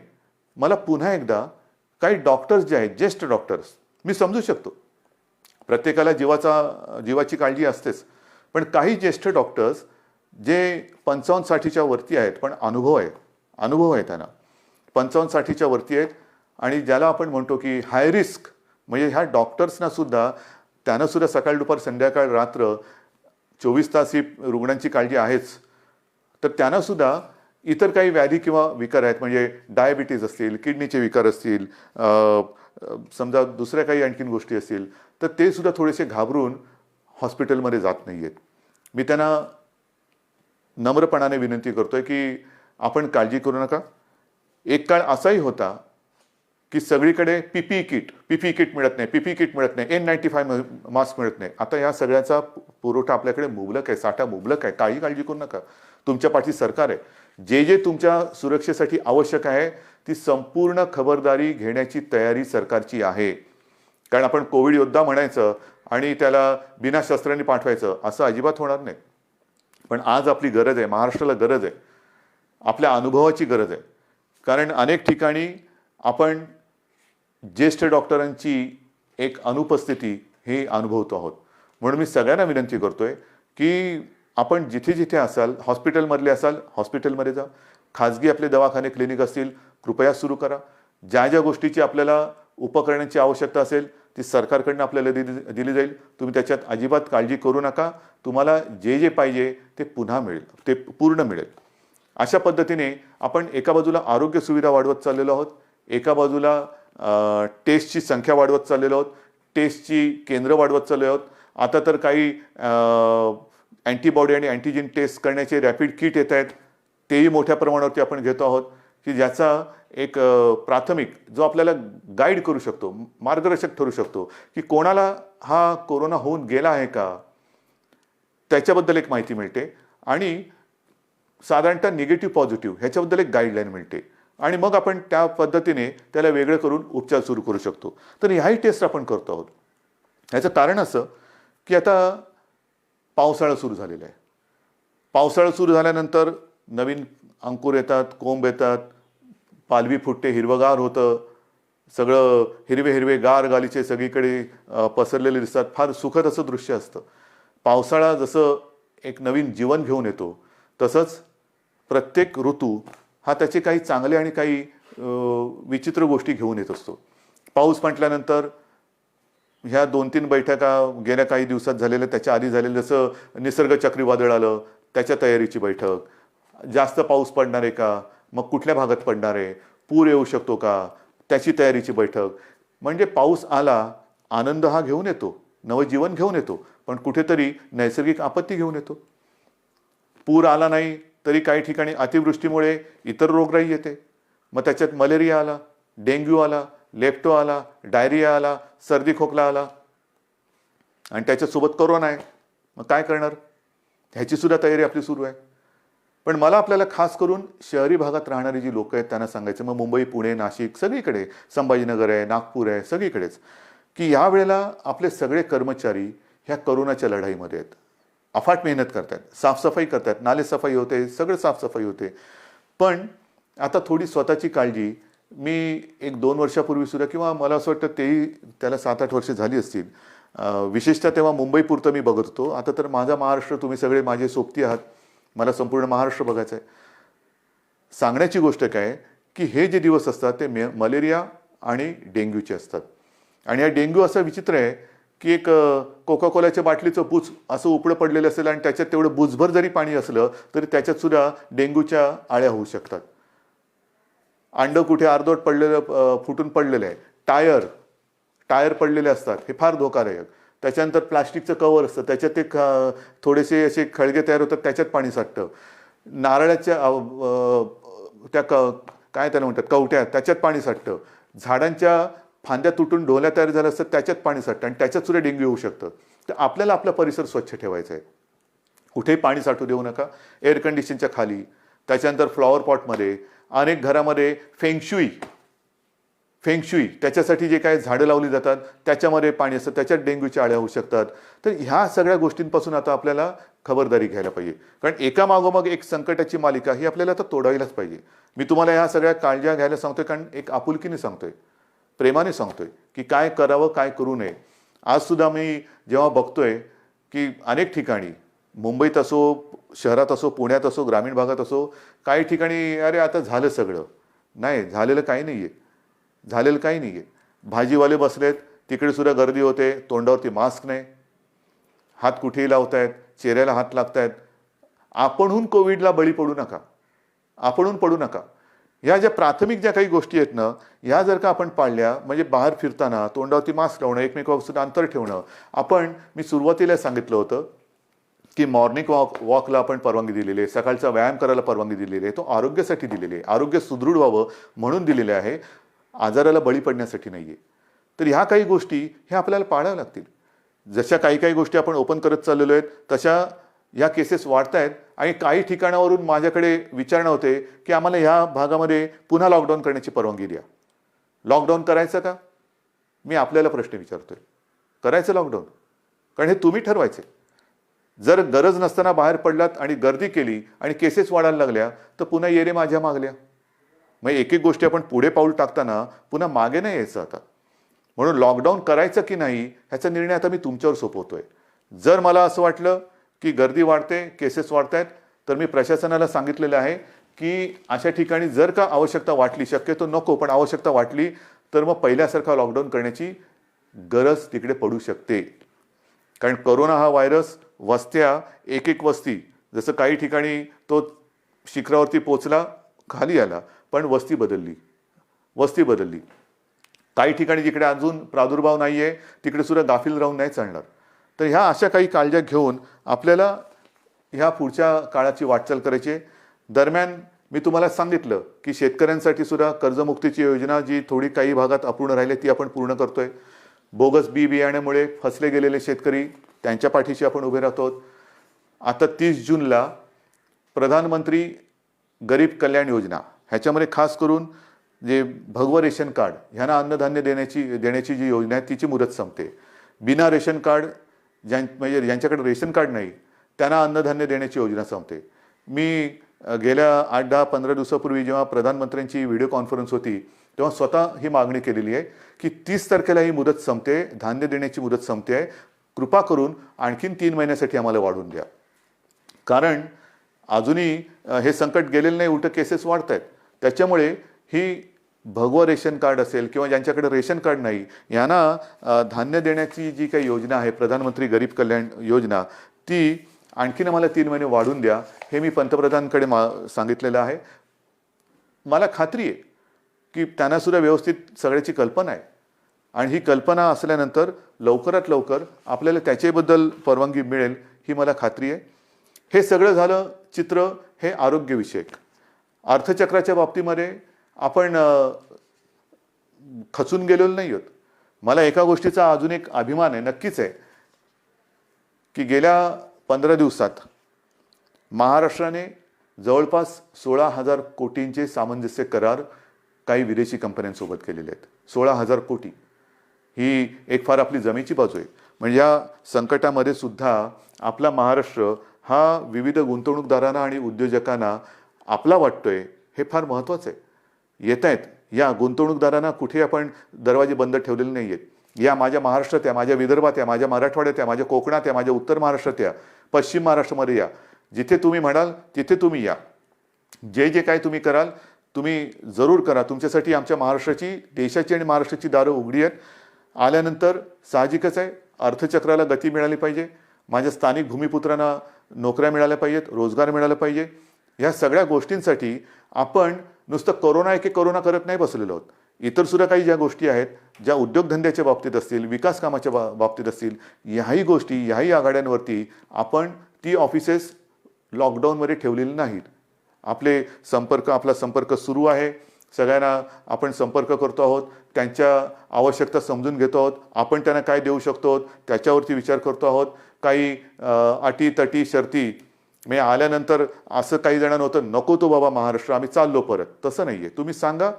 मला पुन्हा एकदा काही डॉक्टर्स जे आहेत, ज्येष्ठ डॉक्टर्स, मी समजू शकतो प्रत्येकाला जीवाची काळजी असतेच, पण काही ज्येष्ठ डॉक्टर्स जे 55-60च्या वरती आहेत पण अनुभव आहे त्यांना, 55-60च्या वरती आहेत आणि ज्याला आपण म्हणतो की हाय रिस्क, म्हणजे ह्या डॉक्टर्सना सुद्धा त्यांना सुद्धा सकाळ दुपार संध्याकाळ रात्र 24 तास ही रुग्णांची काळजी आहेच. तर त्यांना सुद्धा इतर काही व्याधी किंवा विकार आहेत, म्हणजे डायबिटीज असतील, किडनीचे विकार असतील, समजा दुसऱ्या काही आणखीन गोष्टी असतील, तर ते सुद्धा थोडेसे घाबरून हॉस्पिटलमध्ये जात नाही आहेत. मी त्यांना नम्रपणाने विनंती करतोय की आपण काळजी करू नका. एक काळ असाही होता की सगळीकडे पीपीई किट मिळत नाही, N95 मास्क मिळत नाही. आता या सगळ्याचा पुरवठा आपल्याकडे मुबलक आहे, साठा मुबलक आहे. काही काळजी करू नका. तुमच्या पाठी सरकार आहे. जे तुमच्या सुरक्षेसाठी आवश्यक आहे ती संपूर्ण खबरदारी घेण्याची तयारी सरकारची आहे. कारण आपण कोविड योद्धा म्हणायचं आणि त्याला बिना शस्त्रांनी पाठवायचं असं अजिबात होणार नाही. पण आज आपली गरज आहे, महाराष्ट्राला गरज आहे, आपल्या अनुभवाची गरज आहे. कारण अनेक ठिकाणी आपण ज्येष्ठ डॉक्टरांची एक अनुपस्थिती हे अनुभवतो आहोत. म्हणून मी सगळ्यांना विनंती करतोय की आपण जिथे जिथे असाल, हॉस्पिटलमधले असाल हॉस्पिटलमध्ये जा, खाजगी आपले दवाखाने क्लिनिक असतील कृपया सुरू करा. ज्या ज्या गोष्टीची आपल्याला उपकरणांची आवश्यकता असेल ती सरकारकडनं आपल्याला दिली जाईल. तुम्ही त्याच्यात अजिबात काळजी करू नका. तुम्हाला जे जे पाहिजे ते पुन्हा मिळेल, ते पूर्ण मिळेल. अशा पद्धतीने आपण एका बाजूला आरोग्य सुविधा वाढवत चाललेलो आहोत, एका बाजूला टेस्टची संख्या वाढवत चाललेलो आहोत, टेस्टची केंद्र वाढवत चाललेलो आहोत. आता तर काही अँटीबॉडी आणि अँटीजेन टेस्ट करण्याचे रॅपिड किट येत आहेत, तेही मोठ्या प्रमाणावरती आपण घेतो आहोत की ज्याचा एक प्राथमिक जो आपल्याला गाईड करू शकतो, मार्गदर्शक ठरू शकतो की कोणाला हा कोरोना होऊन गेला आहे का त्याच्याबद्दल एक माहिती मिळते आणि साधारणतः निगेटिव्ह पॉझिटिव्ह ह्याच्याबद्दल एक गाईडलाईन मिळते आणि मग आपण त्या पद्धतीने त्याला वेगळं करून उपचार सुरू करू शकतो. तर ह्याही टेस्ट आपण करतो आहोत. ह्याचं कारण असं की आता पावसाळा सुरू झालेला आहे. पावसाळा सुरू झाल्यानंतर नवीन अंकुर येतात, कोंब येतात, पालवी फुटते, हिरवगार होतं, सगळं हिरवे हिरवे गार गालीचे सगळीकडे पसरलेले दिसतात. फार सुखद असं दृश्य असतं. पावसाळा जसं एक नवीन जीवन घेऊन येतो तसंच प्रत्येक ऋतू हा त्याचे काही चांगले आणि काही विचित्र गोष्टी घेऊन येत असतो. पाऊस म्हटल्यानंतर ह्या 2-3 बैठका गेल्या काही दिवसात झालेल्या, त्याच्या आधी झालेलं जसं निसर्ग चक्रीवादळ आलं त्याच्या तयारीची बैठक, जास्त पाऊस पडणार आहे का, मग कुठल्या भागात पडणार आहे, पूर येऊ शकतो का, त्याची तयारीची बैठक. म्हणजे पाऊस आला आनंद हा घेऊन येतो, नवजीवन घेऊन येतो, पण कुठेतरी नैसर्गिक आपत्ती घेऊन येतो. पूर आला नाही तरी काही ठिकाणी अतिवृष्टीमुळे इतर रोगराई येते. मग त्याच्यात मलेरिया आला, डेंग्यू आला, लेप्टो आला, डायरिया आला, सर्दी खोकला आला आणि त्याच्यासोबत कोरोना आहे. मग काय करणार, ह्याची सुद्धा तयारी आपली सुरू आहे. पण मला आपल्याला खास करून शहरी भागात राहणारी जी लोक आहेत त्यांना सांगायचं, मग मुंबई, पुणे, नाशिक सगळीकडे, संभाजीनगर आहे, नागपूर आहे, सगळीकडेच, की या वेळेला आपले सगळे कर्मचारी ह्या कोरोनाच्या लढाईमध्ये आहेत. अफाट मेहनत करतात, साफसफाई करतात, नालेसफाई होते, सगळं साफसफाई होते. पण आता थोडी स्वतःची काळजी मी 1-2 वर्षापूर्वी सुद्धा, किंवा मला असं वाटतं तेही त्याला 7-8 वर्ष झाली असतील, विशेषतः तेव्हा मुंबईपुरतं मी बघत होतो. आता तर माझा महाराष्ट्र, तुम्ही सगळे माझे सोबती आहात, मला संपूर्ण महाराष्ट्र बघायचं आहे. सांगण्याची गोष्ट काय की हे जे दिवस असतात ते मलेरिया आणि डेंग्यूचे असतात. आणि हा डेंग्यू असा विचित्र आहे की एक कोका कोलाच्या बाटलीचं बुच असं उपडं पडलेलं असेल आणि त्याच्यात तेवढं बुचभर जरी पाणी असलं तरी त्याच्यात सुद्धा डेंग्यूच्या आळ्या होऊ शकतात. अंड कुठे अर्धवट पडलेलं, फुटून पडलेलं आहे, टायर पडलेले असतात, हे फार धोकादायक. त्याच्यानंतर प्लास्टिकचं कवर असतं, त्याच्यात ते थोडेसे असे खळगे तयार होतात, त्याच्यात पाणी साठतं. नारळाच्या त्या काय त्याला म्हणतात कवट्या, त्याच्यात पाणी साठतं. झाडांच्या फांद्या तुटून ढोल्या तयार झाल्या असतात, त्याच्यात पाणी साठतं आणि त्याच्यात सुद्धा डेंग्यू होऊ शकतं. तर आपल्याला आपला परिसर स्वच्छ ठेवायचा आहे. कुठेही पाणी साठू देऊ नका. एअर कंडिशनच्या खाली, त्याच्यानंतर फ्लॉवर पॉटमध्ये, अनेक घरामध्ये फेंगशुई त्याच्यासाठी जे काही झाडं लावली जातात त्याच्यामध्ये पाणी असतं, त्याच्यात डेंग्यूच्या आळ्या होऊ शकतात. तर ह्या सगळ्या गोष्टींपासून आता आपल्याला खबरदारी घ्यायला पाहिजे. कारण एका मागोमाग एक संकटाची मालिका ही आपल्याला आता तोडायलाच पाहिजे. मी तुम्हाला ह्या सगळ्या काळज्या घ्यायला सांगतोय कारण एक आपुलकीने सांगतोय, प्रेमाने सांगतोय की काय करावं, काय करू नये. आज सुद्धा मी जेव्हा बघतोय की अनेक ठिकाणी, मुंबईत असो, शहरात असो, पुण्यात असो, ग्रामीण भागात असो, काही ठिकाणी अरे आता झालं सगळं. नाही, झालेलं काही नाहीये, झालेलं काही नाहीये. भाजीवाले बसलेत, तिकडे सुद्धा गर्दी होते, तोंडावरती मास्क नाही, हात कुठेही लावतायत, चेहऱ्याला हात लागतायत. आपणहून कोविडला बळी पडू नका, आपणहून पडू नका. ह्या ज्या प्राथमिक ज्या काही गोष्टी आहेत ना, ह्या जर का आपण पाळल्या, म्हणजे बाहेर फिरताना तोंडावरती मास्क लावणं, एकमेकांपासून अंतर ठेवणं. मी सुरुवातीला सांगितलं होतं की मॉर्निंग वॉकला आपण परवानगी दिलेली आहे, सकाळचा व्यायाम करायला परवानगी दिलेली आहे. तो आरोग्यासाठी दिलेली आहे, आरोग्य सुदृढ व्हावं म्हणून दिलेले आहे, आजाराला बळी पडण्यासाठी नाहीये. तर ह्या काही गोष्टी ह्या आपल्याला पाळाव्या लागतील. जशा काही गोष्टी आपण ओपन करत चाललेलो आहेत तशा ह्या केसेस वाढत आहेत आणि काही ठिकाणावरून माझ्याकडे विचारणा होते की आम्हाला ह्या भागामध्ये पुन्हा लॉकडाऊन करण्याची परवानगी द्या. लॉकडाऊन करायचं का? मी आपल्याला प्रश्न विचारतोय, करायचं लॉकडाऊन? कारण हे तुम्ही ठरवायचे. जर गरज नसताना बाहेर पडलात आणि गर्दी केली आणि केसेस वाढायला लागल्या तर पुन्हा येरे माझ्या मागल्या. मग एक एक गोष्टी आपण पुढे पाऊल टाकताना पुन्हा मागे नाही यायचं आता. म्हणून लॉकडाऊन करायचं की नाही ह्याचा निर्णय आता मी तुमच्यावर सोपवतोय. जर मला असं वाटलं की गर्दी वाढते, केसेस वाढत आहेत, तर मी प्रशासनाला सांगितलेलं आहे की अशा ठिकाणी जर का आवश्यकता वाटली, शक्यतो नको पण आवश्यकता वाटली तर मग पहिल्यासारखा लॉकडाऊन करण्याची गरज तिकडे पडू शकते. कारण कोरोना हा व्हायरस वस्त्या, एक एक वस्ती, जसं काही ठिकाणी तो शिखरावरती पोचला, खाली आला, पण वस्ती बदलली. काही ठिकाणी जिकडे अजून प्रादुर्भाव नाही आहे तिकडे सुद्धा गाफील राहून नाही चालणार. तर ह्या अशा काही काळज्या घेऊन आपल्याला ह्या पुढच्या काळाची वाटचाल करायची आहे. दरम्यान मी तुम्हाला सांगितलं की शेतकऱ्यांसाठी सुद्धा कर्जमुक्तीची योजना जी थोडी काही भागात अपूर्ण राहिली ती आपण पूर्ण करतोय. बोगस बी बियाण्यामुळे फसले गेलेले शेतकरी त्यांच्या पाठीशी आपण उभे राहतो. आता 30 जूनला प्रधानमंत्री गरीब कल्याण योजना ह्याच्यामध्ये खास करून जे भगवं रेशन कार्ड ह्यांना अन्नधान्य देण्याची जी योजना आहे तिची मुदत संपते. बिना रेशन कार्ड म्हणजे ज्यांच्याकडे रेशन कार्ड नाही त्यांना अन्नधान्य देण्याची योजना संपते. मी गेल्या 8-10-15 दिवसापूर्वी जेव्हा प्रधानमंत्र्यांची व्हिडिओ कॉन्फरन्स होती तेव्हा स्वतः ही मागणी केलेली आहे की 30 तारखेला ही मुदत संपते, धान्य देण्याची मुदत संपते आहे, कृपा करून आणखीन 3 महिन्यासाठी आम्हाला वाढवून द्या. कारण अजूनही हे संकट गेलेलं नाही, उलट केसेस वाढत आहेत. त्याच्यामुळे ही भगवं रेशन कार्ड असेल किंवा ज्यांच्याकडे रेशन कार्ड नाही यांना धान्य देण्याची जी काही योजना आहे प्रधानमंत्री गरीब कल्याण योजना ती आणखीन आम्हाला 3 महिने वाढवून द्या हे मी पंतप्रधानांकडे सांगितलेलं आहे. मला खात्री आहे की त्यांना सुद्धा व्यवस्थित सगळ्याची कल्पना आहे आणि ही कल्पना असल्यानंतर लवकरात लवकर आपल्याला त्याच्याबद्दल परवानगी मिळेल ही मला खात्री आहे. हे सगळं झालं चित्र हे आरोग्यविषयक. अर्थचक्राच्या बाबतीमध्ये आपण खचून गेलेलो नाही आहोत. मला एका गोष्टीचा अजून एक अभिमान आहे, नक्कीच आहे, की गेल्या 15 दिवसात महाराष्ट्राने जवळपास 16,000 कोटींचे सामंजस्य करार काही विदेशी कंपन्यांसोबत केलेले आहेत. 16,000 कोटी ही एक फार आपली जमेची बाजू आहे. म्हणजे या संकटामध्ये सुद्धा आपला महाराष्ट्र हा विविध गुंतवणूकदारांना आणि उद्योजकांना आपला वाटतोय हे फार महत्त्वाचं आहे. येत आहेत या गुंतवणूकदारांना कुठे आपण दरवाजे बंद ठेवलेले नाही आहेत. या माझ्या महाराष्ट्रात या, माझ्या विदर्भात या, माझ्या मराठवाड्यात या, माझ्या कोकणात या, माझ्या उत्तर महाराष्ट्रात या, पश्चिम महाराष्ट्रामध्ये या, जिथे तुम्ही म्हणाल तिथे तुम्ही या. जे जे काय तुम्ही कराल तुम्ही जरूर करा. तुमच्यासाठी आमच्या महाराष्ट्राची, देशाची आणि महाराष्ट्राची दारं उघडी आहेत. आल्यानंतर साहजिकच आहे अर्थचक्राला गती मिळाली पाहिजे. माझ्या स्थानिक भूमिपुत्रांना नोकऱ्या मिळाल्या पाहिजेत, रोजगार मिळाला पाहिजे. ह्या सगळ्या गोष्टींसाठी आपण नुसतं कोरोना एके कोरोना करत नाही बसलेलो आहोत. इतर सुद्धा काही ज्या गोष्टी आहेत, ज्या उद्योगधंद्याच्या बाबतीत असतील, विकास कामाच्या बाबतीत असतील, ह्याही गोष्टी, ह्याही आघाड्यांवरती आपण ती ऑफिसेस लॉकडाऊनमध्ये ठेवलेली नाहीत. आपला संपर्क सुरू आहे. सगळ्यांना आपण संपर्क करतो आहोत, त्यांच्या आवश्यकता समजून घेतो आहोत. आपण त्यांना काय देऊ शकतो त्याच्यावरती विचार करतो आहोत. काही अटी तटी शर्ती मी आल्यानंतर असं काही जणांना होतं, नको तो बाबा महाराष्ट्र, आम्ही चाललो परत. तसं नाही आहे. तुम्ही सांगा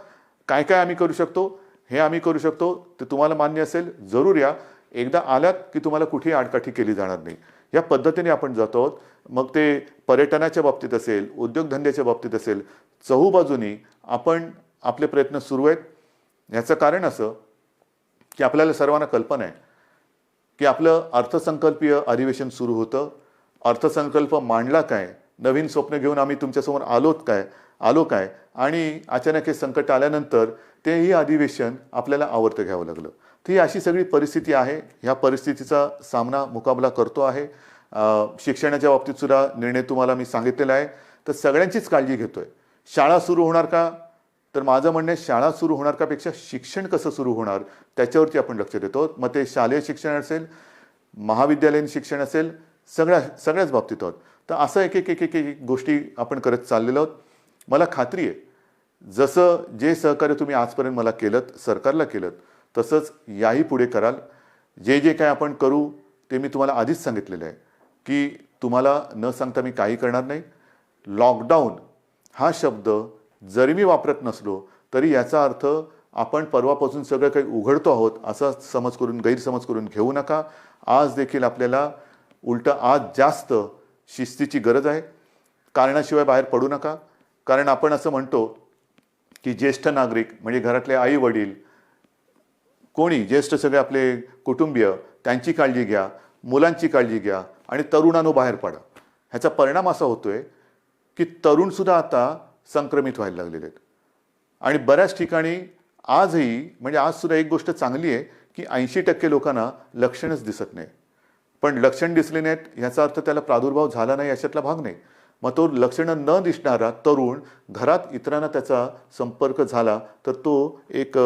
काय काय आम्ही करू शकतो, हे आम्ही करू शकतो, ते तुम्हाला मान्य असेल जरूर या. एकदा आलात की तुम्हाला कुठेही आडकाठी केली जाणार नाही. या पद्धतीने आपण जातो आहोत. मग ते पर्यटनाच्या बाबतीत असेल, उद्योगधंद्याच्या बाबतीत असेल, चहूबाजूनी आपण आपले प्रयत्न सुरू आहेत. ह्याचं कारण असं की आपल्याला सर्वांना कल्पना आहे की आपलं अर्थसंकल्पीय अधिवेशन सुरू होतं. अर्थसंकल्प मांडला काय, नवीन स्वप्न घेऊन आम्ही तुमच्यासमोर आलो काय आणि अचानक हे संकट आल्यानंतर तेही अधिवेशन आपल्याला आवर्त घ्यावं लागलं. तर ही अशी सगळी परिस्थिती आहे. ह्या परिस्थितीचा मुकाबला करतो आहे. शिक्षणाच्या बाबतीत सुद्धा निर्णय तुम्हाला मी सांगितलेला आहे. तर सगळ्यांचीच काळजी घेतोय. शाळा सुरू होणार का, तर माझं म्हणणं आहे शाळा सुरू होणार का पेक्षा शिक्षण कसं सुरू होणार त्याच्यावरती आपण लक्ष देतो. मग ते शालेय शिक्षण असेल, महाविद्यालयीन शिक्षण असेल, सगळ्याच बाबतीत आहोत. तर असं एक एक एक एक एक गोष्टी आपण करत चाललेलो आहोत. मला खात्री आहे जसं जे सहकार्य तुम्ही आजपर्यंत मला केलं, सरकारला केलं, तसंच याही पुढे कराल. जे जे काय आपण करू ते मी तुम्हाला आधीच सांगितलेलं आहे की तुम्हाला न सांगता मी काही करणार नाही. लॉकडाऊन हा शब्द जरी मी वापरत नसलो तरी याचा अर्थ आपण परवापासून सगळं काही उघडतो आहोत असा गैरसमज करून घेऊ नका. आज देखील आपल्याला उलटं आज जास्त शिस्तीची गरज आहे. कारणाशिवाय बाहेर पडू नका. कारण आपण असं म्हणतो की ज्येष्ठ नागरिक म्हणजे घरातले आई वडील कोणी ज्येष्ठ सगळे आपले कुटुंबीय त्यांची काळजी घ्या, मुलांची काळजी घ्या आणि तरुणांनो बाहेर पडा. ह्याचा परिणाम असा होतोय की तरुणसुद्धा आता संक्रमित व्हायला लागलेले आहेत. आणि बऱ्याच ठिकाणी आजही म्हणजे आजसुद्धा एक गोष्ट चांगली आहे की 80% लोकांना लक्षणच दिसत नाही. पण लक्षण दिसले नाहीत ह्याचा अर्थ त्याला प्रादुर्भाव झाला नाही अशातला भाग नाही. मग तो लक्षणं न दिसणारा तरुण घरात इतरांना त्याचा संपर्क झाला तर तो एक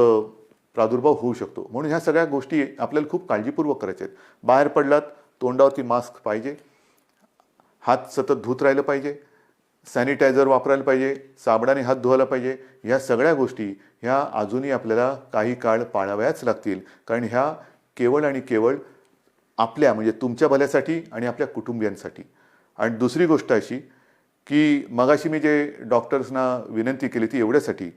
प्रादुर्भाव होऊ शकतो. म्हणून ह्या सगळ्या गोष्टी आपल्याला खूप काळजीपूर्वक करायच्या आहेत. बाहेर पडलात तोंडावरती मास्क पाहिजे, हात सतत धुत राहिलं पाहिजे, सॅनिटायझर वापरायला पाहिजे, साबणाने हात धुवायला पाहिजे. ह्या सगळ्या गोष्टी ह्या अजूनही आपल्याला काही काळ पाळाव्याच लागतील. कारण ह्या केवळ आणि केवळ आपल्या म्हणजे तुमच्या भल्यासाठी आणि आपल्या कुटुंबियांसाठी. आणि दुसरी गोष्ट अशी की मगाशी मी जे डॉक्टर्सना विनंती केली ती एवढ्यासाठी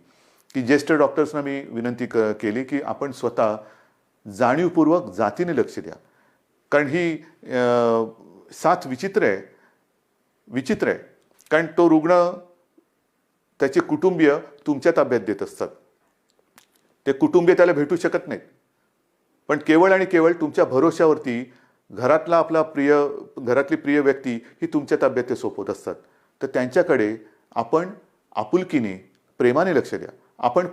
की ज्येष्ठ डॉक्टर्सना मी विनंती केली की आपण स्वतः जाणीवपूर्वक जातीने लक्ष द्या. कारण ही साथ विचित्र आहे. कारण तो रुग्ण त्याचे कुटुंबीय तुमच्या ताब्यात देत असतात. ते कुटुंबीय त्याला भेटू शकत नाहीत. पण केवळ आणि केवळ तुमच्या भरोश्यावरती घरातली प्रिय व्यक्ती ही तुमच्या ताब्यात ते सोपवत असतात. तर त्यांच्याकडे आपण आपुलकीने प्रेमाने लक्ष द्या. आपण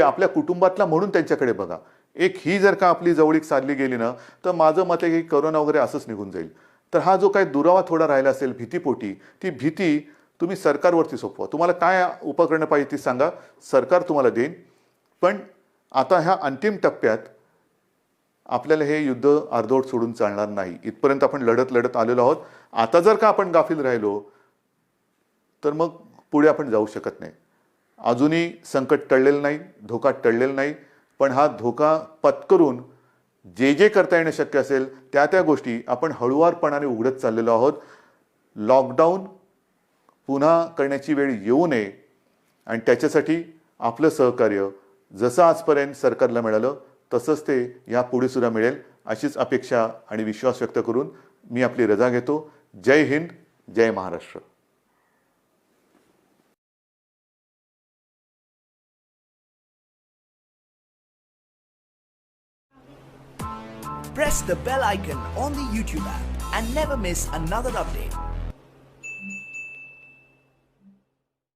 आपल्या कुटुंबातला म्हणून त्यांच्याकडे बघा. ही जर का आपली जवळीक साधली गेली ना तर माझं मत आहे की करोना वगैरे असंच निघून जाईल. तर हा जो काही दुरावा थोडा राहिला असेल भीतीपोटी ती भीती तुम्ही सरकारवरती सोपवा. तुम्हाला काय उपकरणं पाहिजे ती सांगा, सरकार तुम्हाला देईन. पण आता ह्या अंतिम टप्प्यात आपल्याला हे युद्ध अर्धवट सोडून चालणार नाही. इथपर्यंत आपण लढत आलेलो आहोत. आता जर का आपण गाफील राहिलो तर मग पुढे आपण जाऊ शकत नाही. अजूनही संकट टळलेलं नाही, धोका टळलेला नाही. पण हा धोका पत्करून जे करता येणं शक्य असेल त्या गोष्टी आपण हळुवारपणाने उघडत चाललेलो आहोत. लॉकडाऊन पुन्हा करण्याची वेळ येऊ नये आणि त्याच्यासाठी आपलं सहकार्य जसं आजपर्यंत सरकारला मिळालं तसंच ते यापुढे सुद्धा मिळेल अशीच अपेक्षा आणि विश्वास व्यक्त करून मी आपली रजा घेतो. जय हिंद, जय Maharashtra. Press the bell icon on the YouTube app and never miss another update.